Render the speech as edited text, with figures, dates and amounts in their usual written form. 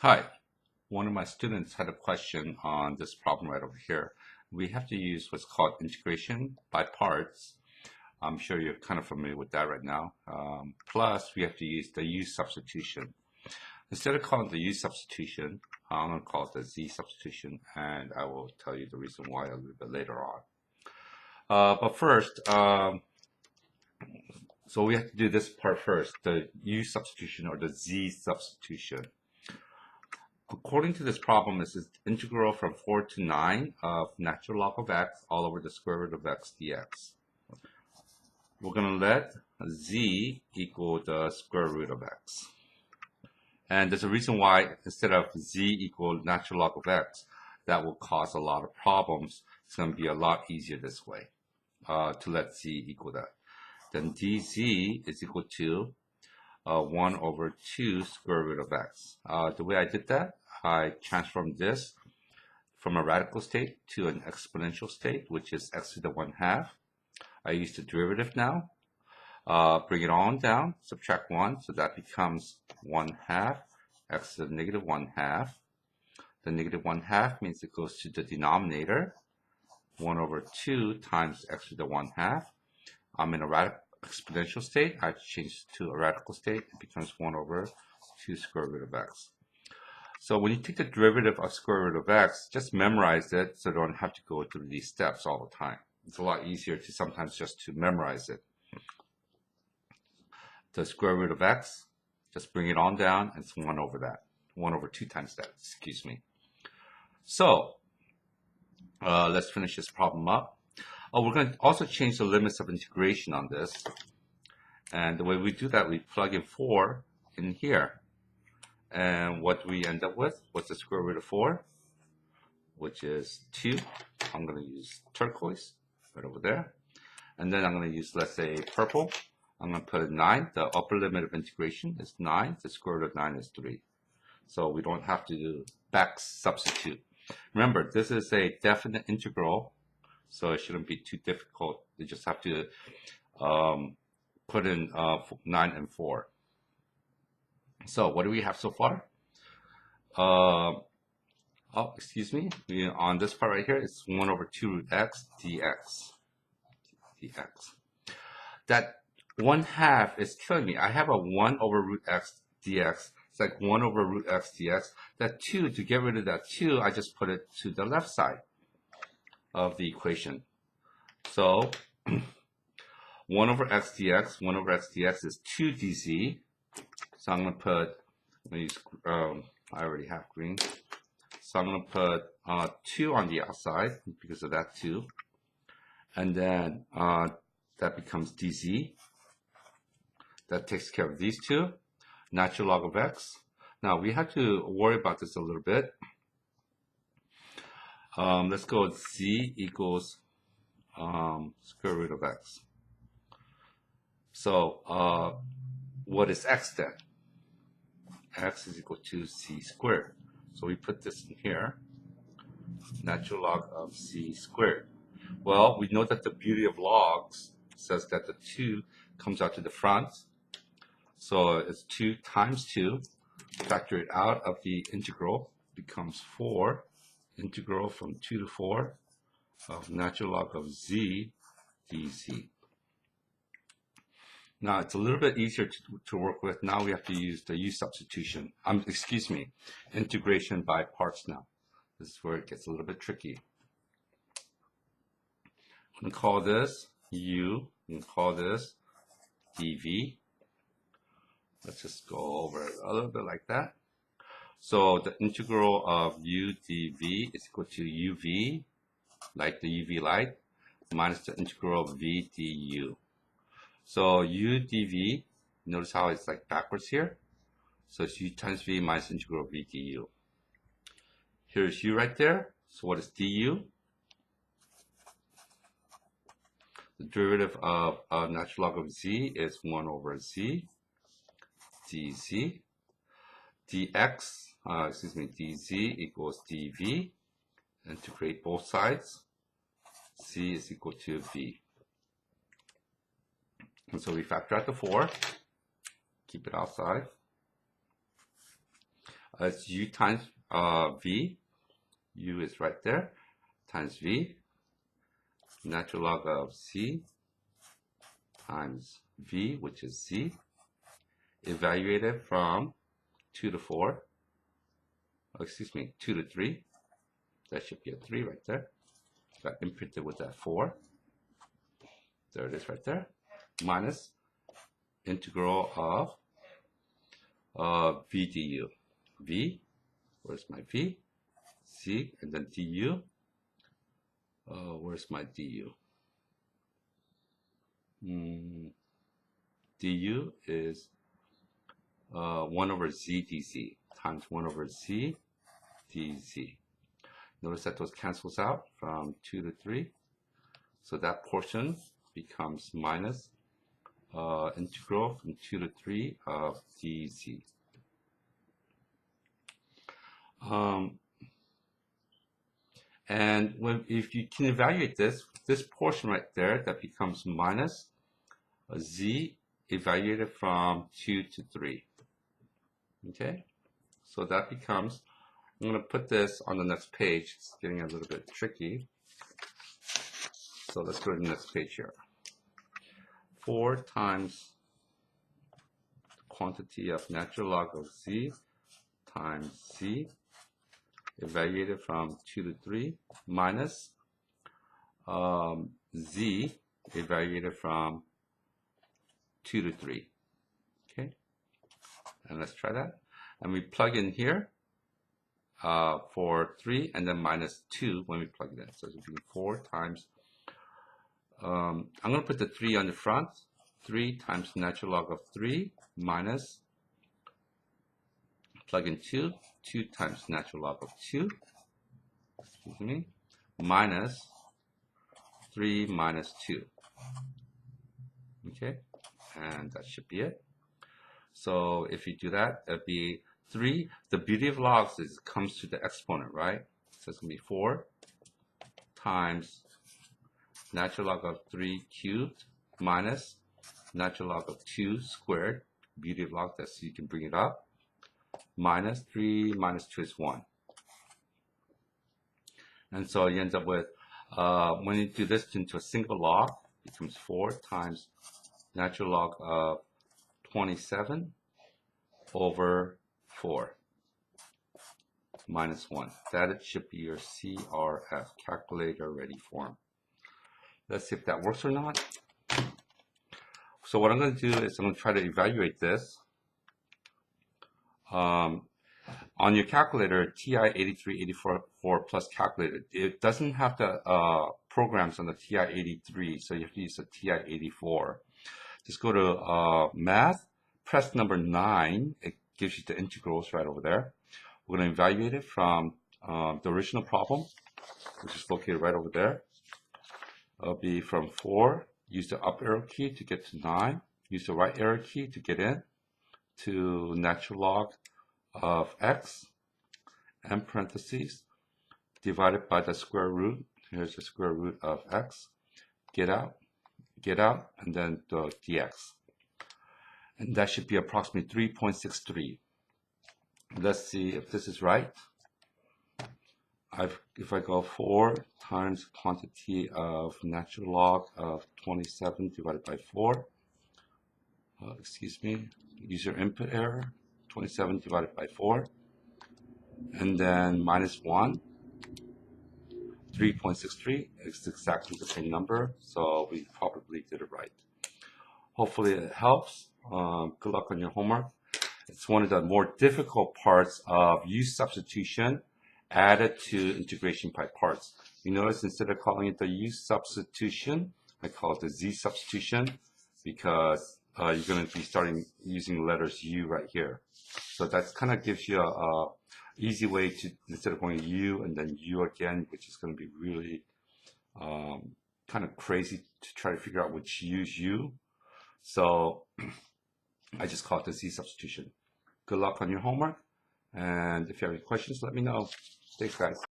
Hi, one of my students had a question on this problem right over here. We have to use what's called integration by parts. I'm sure you're kind of familiar with that right now. Plus, we have to use the U-substitution. Instead of calling it the U-substitution, I'm going to call it the Z-substitution, and I will tell you the reason why a little bit later on. But first, so we have to do this part first, the U-substitution or the Z-substitution. According to this problem, this is integral from 4 to 9 of natural log of x all over the square root of x dx. We're going to let z equal the square root of x. And there's a reason why instead of z equal natural log of x, that will cause a lot of problems. It's going to be a lot easier this way to let z equal that. Then dz is equal to 1 over 2 square root of x. The way I did that, I transformed this from a radical state to an exponential state, which is x to the 1/2. I use the derivative now. Bring it on down, subtract 1, so that becomes 1/2 x to the negative 1/2. The negative 1/2 means it goes to the denominator. 1 over 2 times x to the 1/2. I'm in a radical exponential state. I change to a radical state. It becomes 1 over 2 square root of x. So when you take the derivative of square root of x, just memorize it so you don't have to go through these steps all the time. It's a lot easier to sometimes just to memorize it. The square root of x, just bring it on down, and it's 1 over that. 1 over 2 times that, excuse me. So let's finish this problem up. We're going to also change the limits of integration on this. And the way we do that, we plug in 4 in here. And what we end up with, what's the square root of 4? Which is 2. I'm going to use turquoise right over there. And then I'm going to use, let's say, purple. I'm going to put in 9. The upper limit of integration is 9. The square root of 9 is 3. So we don't have to do back substitute. Remember, this is a definite integral, so it shouldn't be too difficult. You just have to put in 9 and 4. So what do we have so far? Excuse me. On this part right here, it's 1 over 2 root x dx. That 1/2 is killing me. I have a 1 over root x dx. It's like 1 over root x dx. That 2, to get rid of that 2, I just put it to the left side of the equation. So 1 over x dx, 1 over x dx is 2 dz. So I'm going to use, I already have green. So I'm going to put 2 on the outside because of that 2. And then that becomes dz. That takes care of these two. Natural log of x. Now we have to worry about this a little bit. Let's go with z equals square root of x. So what is x then? X is equal to c squared. So we put this in here. Natural log of c squared. Well, we know that the beauty of logs says that the 2 comes out to the front. So it's 2 times 2. Factor it out of the integral. Becomes 4. Integral from 2 to 4 of natural log of z dz. Now it's a little bit easier to work with. Now we have to use the U-substitution. Excuse me, integration by parts now. This is where it gets a little bit tricky. I'm going to call this u. I'm going to call this dv. Let's just go over it a little bit like that. So the integral of u dv is equal to uv, like the UV light, minus the integral of v du. So u dv, notice how it's like backwards here. So it's u times v minus integral of v du. Here's u right there. So what is du? The derivative of natural log of z is 1 over z dz. Dx, dz equals dv. Integrate both sides. Z is equal to v. And so we factor out the 4, keep it outside. It's u times v. U is right there, times v, natural log of c times v, which is z, evaluated from 2 to 4, excuse me, 2 to 3. That should be a 3 right there. Got imprinted with that 4. There it is right there. Minus integral of v du. V, where's my v? C, and then du. Where's my du? Du is 1 over z dz times 1 over z dz. Notice that those cancels out from 2 to 3. So that portion becomes minus integral from 2 to 3 of dz. And if you can evaluate this portion right there, that becomes minus z evaluated from 2 to 3. Okay, so that becomes, I'm going to put this on the next page. It's getting a little bit tricky. So let's go to the next page here. 4 times quantity of natural log of z times z evaluated from 2 to 3 minus z evaluated from 2 to 3. Okay, and let's try that. And we plug in here for 3 and then minus 2 when we plug it in. So it's going to be 4 times, I'm going to put the 3 on the front. 3 times natural log of 3 minus, plug in 2. 2 times natural log of 2, excuse me, minus 3 minus 2. Okay, and that should be it. So if you do that, it'd be 3. The beauty of logs is it comes to the exponent, right? So it's going to be 4 times natural log of 3 cubed minus natural log of 2 squared. Beauty of log, that's so you can bring it up. Minus 3 minus 2 is 1. And so you end up with, when you do this into a single log, it becomes 4 times natural log of 27 over 4 minus 1. That should be your CRF, calculator ready form. Let's see if that works or not. So what I'm going to do is I'm going to try to evaluate this. On your calculator, TI-8384 plus calculator, it doesn't have the programs on the TI-83, so you have to use the TI-84. Just go to math, press number 9. It gives you the integrals right over there. We're going to evaluate it from the original problem, which is located right over there. It'll be from 4, use the up arrow key to get to 9, use the right arrow key to get in to natural log of x, and parentheses, divided by the square root. Here's the square root of x. Get out, and then the dx. And that should be approximately 3.63. Let's see if this is right. If I go 4 times quantity of natural log of 27 divided by 4, excuse me, user input error, 27 divided by 4, and then minus 1, 3.63, it's exactly the same number, so we probably did it right. Hopefully it helps. Good luck on your homework. It's one of the more difficult parts of U-substitution added to integration by parts. You notice instead of calling it the U-substitution, I call it the Z-substitution because you're going to be starting using letters U right here. So that kind of gives you a easy way to, instead of going U and then U again, which is going to be really kind of crazy to try to figure out which U is U. So I just call it the Z substitution. Good luck on your homework. And if you have any questions, let me know. Thanks, guys.